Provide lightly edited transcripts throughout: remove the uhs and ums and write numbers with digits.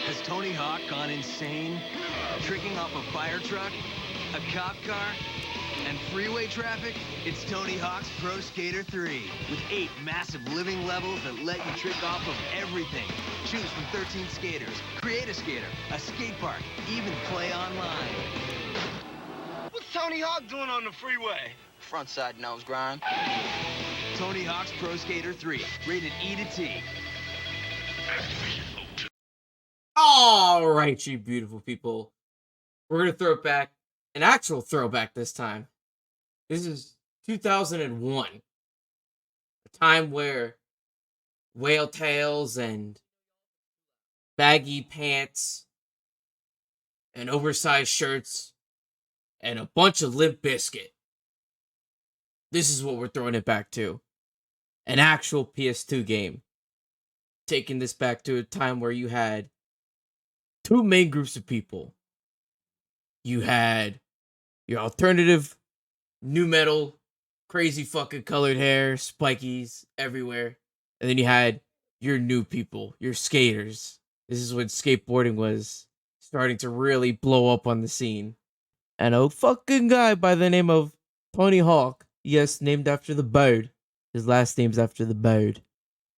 Has Tony Hawk gone insane? Tricking off a fire truck, a cop car, and freeway traffic? It's Tony Hawk's Pro Skater 3, with 8 massive living levels that let you trick off of everything. Choose from 13 skaters, create a skater, a skate park, even play online. What's Tony Hawk doing on the freeway? Frontside nose grind. Tony Hawk's Pro Skater 3, rated E to T. All right, you beautiful people. We're going to throw it back, an actual throwback this time. This is 2001, a time where whale tails and baggy pants and oversized shirts and a bunch of Limp Bizkit. This is what we're throwing it back to. An actual PS2 game. Taking this back to a time where you had two main groups of people. You had your alternative, new metal, crazy fucking colored hair, spikies everywhere. And then you had your new people, your skaters. This is when skateboarding was starting to really blow up on the scene. And a fucking guy by the name of Tony Hawk, yes, named after the bird. His last name's after the bird.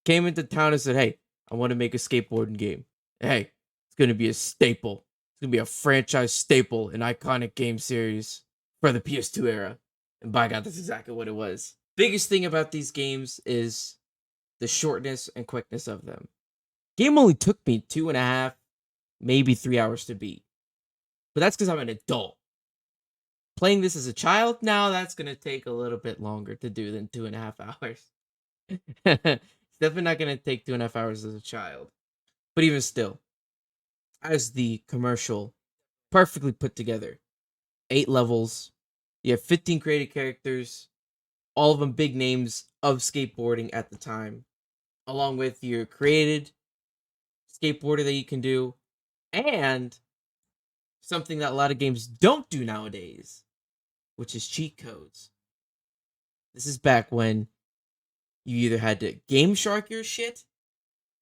Came into town and said, hey, I want to make a skateboarding game. Hey, it's going to be a staple. It's going to be a franchise staple, an iconic game series for the PS2 era. And by God, that's exactly what it was. Biggest thing about these games is the shortness and quickness of them. Game only took me 2.5, maybe 3 hours to beat. But that's because I'm an adult. Playing this as a child, now that's going to take a little bit longer to do than 2.5 hours. It's definitely not going to take 2.5 hours as a child. But even still, as the commercial perfectly put together, 8 levels, you have 15 created characters, all of them big names of skateboarding at the time, along with your created skateboarder that you can do, and something that a lot of games don't do nowadays, which is cheat codes. This is back when you either had to Game Shark your shit,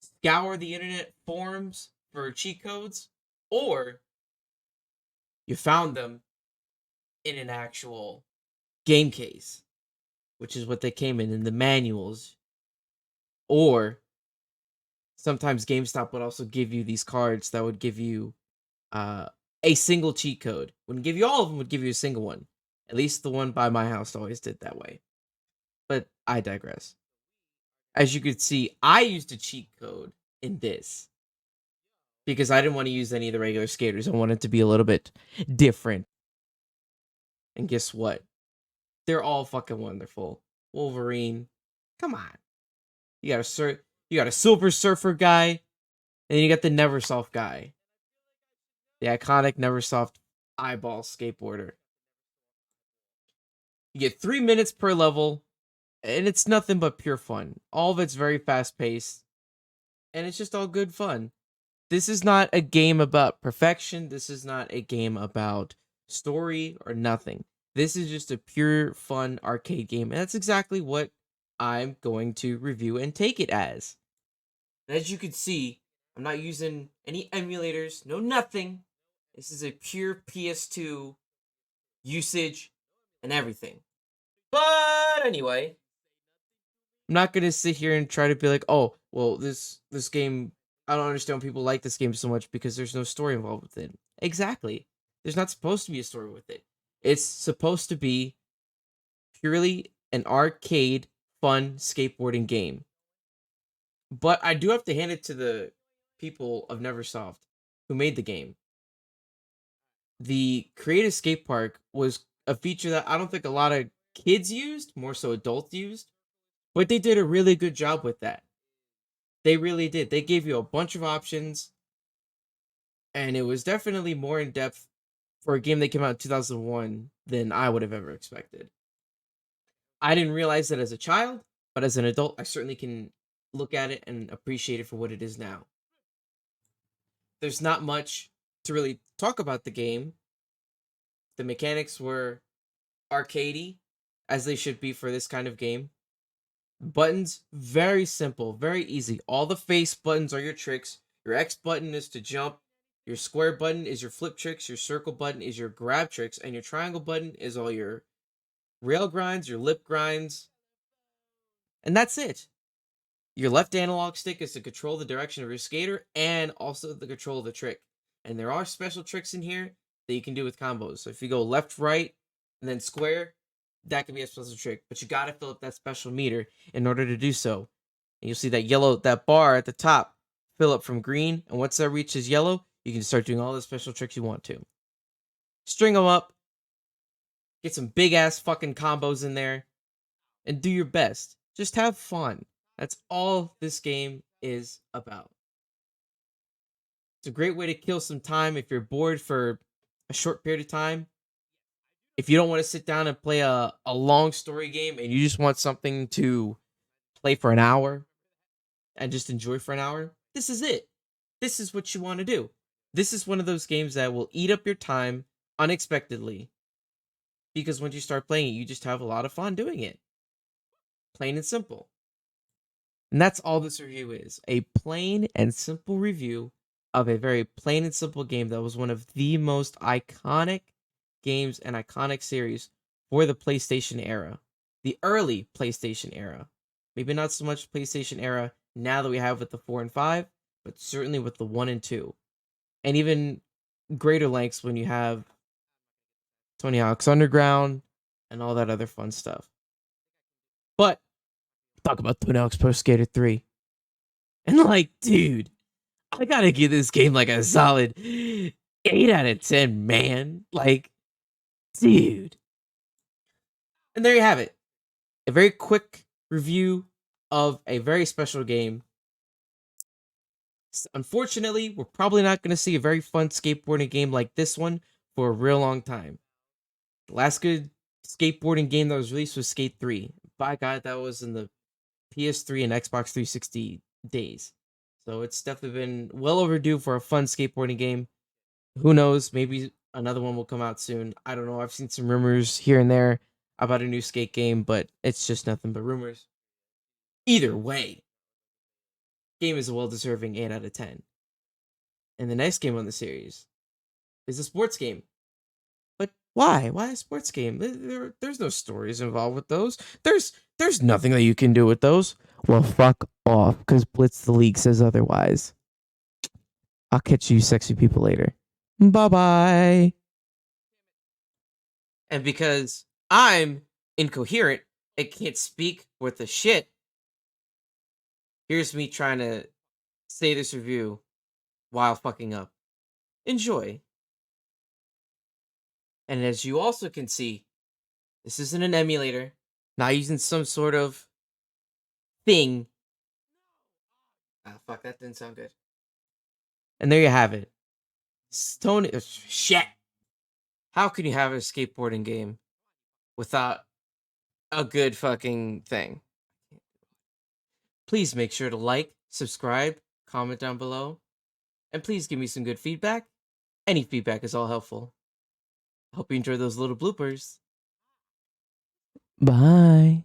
scour the internet forums for cheat codes, or you found them in an actual game case, which is what they came in the manuals. Or sometimes GameStop would also give you these cards that would give you a single cheat code. Wouldn't give you all of them, would give you a single one. At least the one by my house always did that way. But I digress. As you could see, I used a cheat code in this because I didn't want to use any of the regular skaters. I wanted to be a little bit different. And guess what? They're all fucking wonderful. Wolverine, come on. You got a Silver Surfer guy, and then you got the Neversoft guy. The iconic Neversoft eyeball skateboarder. You get 3 minutes per level, and it's nothing but pure fun. All of it's very fast-paced, and it's just all good fun. This is not a game about perfection. This is not a game about story or nothing. This is just a pure fun arcade game, and that's exactly what I'm going to review and take it as. And as you can see, I'm not using any emulators, no nothing. This is a pure PS2 usage and everything. But anyway, I'm not going to sit here and try to be like, oh, well, this game, I don't understand why people like this game so much because there's no story involved with it. Exactly. There's not supposed to be a story with it. It's supposed to be purely an arcade, fun skateboarding game. But I do have to hand it to the people of Neversoft who made the game. The creative skate park was a feature that I don't think a lot of kids used, more so adults used, but they did a really good job with that. They really did. They gave you a bunch of options, and it was definitely more in depth for a game that came out in 2001 than I would have ever expected. I didn't realize that as a child, but as an adult, I certainly can look at it and appreciate it for what it is now. There's not much to really talk about the game. The mechanics were arcadey, as they should be for this kind of game. Buttons, very simple, very easy. All the face buttons are your tricks. Your X button is to jump. Your square button is your flip tricks. Your circle button is your grab tricks. And your triangle button is all your rail grinds, your lip grinds. And that's it. Your left analog stick is to control the direction of your skater and also the control of the trick. And there are special tricks in here that you can do with combos. So if you go left, right, and then square, that can be a special trick. But you got to fill up that special meter in order to do so. And you'll see that bar at the top fill up from green. And once that reaches yellow, you can start doing all the special tricks you want to. String them up. Get some big ass fucking combos in there. And do your best. Just have fun. That's all this game is about. It's a great way to kill some time if you're bored for a short period of time. If you don't want to sit down and play a long story game and you just want something to play for an hour and just enjoy for an hour, this is it. This is what you want to do. This is one of those games that will eat up your time unexpectedly. Because once you start playing it, you just have a lot of fun doing it. Plain and simple. And that's all this review is. A plain and simple review of a very plain and simple game that was one of the most iconic games and iconic series for the PlayStation era. The early PlayStation era. Maybe not so much PlayStation era now that we have with the 4 and 5, but certainly with the 1 and 2. And even greater lengths when you have Tony Hawk's Underground and all that other fun stuff. But talk about Tony Hawk's Pro Skater 3. And like, dude, I gotta give this game like a solid 8 out of 10, man. Like, dude. And there you have it. A very quick review of a very special game. Unfortunately, we're probably not going to see a very fun skateboarding game like this one for a real long time. The last good skateboarding game that was released was Skate 3. By God, that was in the PS3 and Xbox 360 days. So it's definitely been well overdue for a fun skateboarding game. Who knows? Maybe another one will come out soon. I don't know. I've seen some rumors here and there about a new skate game, but it's just nothing but rumors. Either way, game is a well-deserving 8 out of 10. And the next game on the series is a sports game. But why? Why a sports game? There's no stories involved with those. There's nothing that you can do with those. Well, fuck off, because Blitz the League says otherwise. I'll catch you sexy people later. Bye-bye. And because I'm incoherent and can't speak worth a shit, here's me trying to say this review while fucking up. Enjoy. And as you also can see, this isn't an emulator, not using some sort of thing. Ah, fuck, that didn't sound good. And there you have it. Stone shit. How can you have a skateboarding game without a good fucking thing? Please make sure to like, subscribe, comment down below, and please give me some good feedback. Any feedback is all helpful. I hope you enjoy those little bloopers. Bye.